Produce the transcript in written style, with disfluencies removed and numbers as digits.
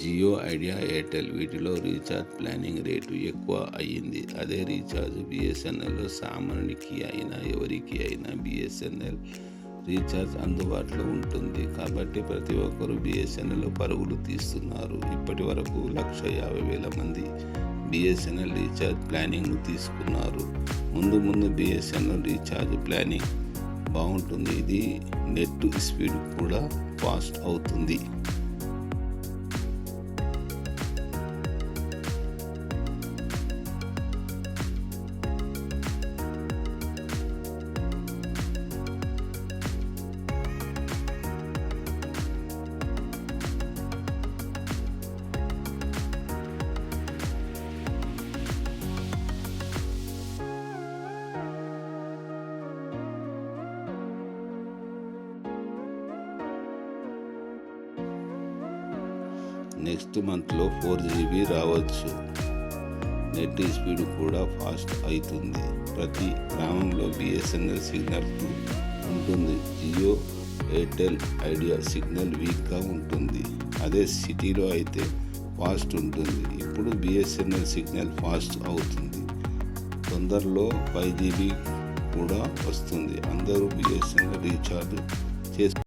Jio, idea, Airtel వీటిలో recharge planning rate ఎక్కువ అయ్యింది. అదే రీఛార్జ్ బిఎస్ఎన్ఎల్లో సామాన్యునికి అయినా ఎవరికి అయినా బిఎస్ఎన్ఎల్ రీఛార్జ్ అందుబాటులో ఉంటుంది. కాబట్టి ప్రతి ఒక్కరూ బిఎస్ఎన్ఎల్ పరుగులు తీస్తున్నారు. ఇప్పటి వరకు 1,50,000 మంది బిఎస్ఎన్ఎల్ రీఛార్జ్ ప్లానింగ్ను తీసుకున్నారు. ముందు బిఎస్ఎన్ఎల్ రీఛార్జ్ ప్లానింగ్ బాగుంటుంది. ఇది నెట్ స్పీడ్ కూడా ఫాస్ట్ అవుతుంది. నెక్స్ట్ మంత్లో 4GB రావచ్చు. నెట్ స్పీడ్ కూడా ఫాస్ట్ అవుతుంది. ప్రతి గ్రామంలో బిఎస్ఎన్ఎల్ సిగ్నల్ ఉంటుంది. జియో, ఎయిర్టెల్, ఐడియా సిగ్నల్ వీక్గా ఉంటుంది. అదే సిటీలో అయితే ఫాస్ట్ ఉంటుంది. ఇప్పుడు బిఎస్ఎన్ఎల్ సిగ్నల్ ఫాస్ట్ అవుతుంది. తొందరలో 5GB కూడా వస్తుంది. అందరూ బిఎస్ఎన్ఎల్ రీఛార్జ్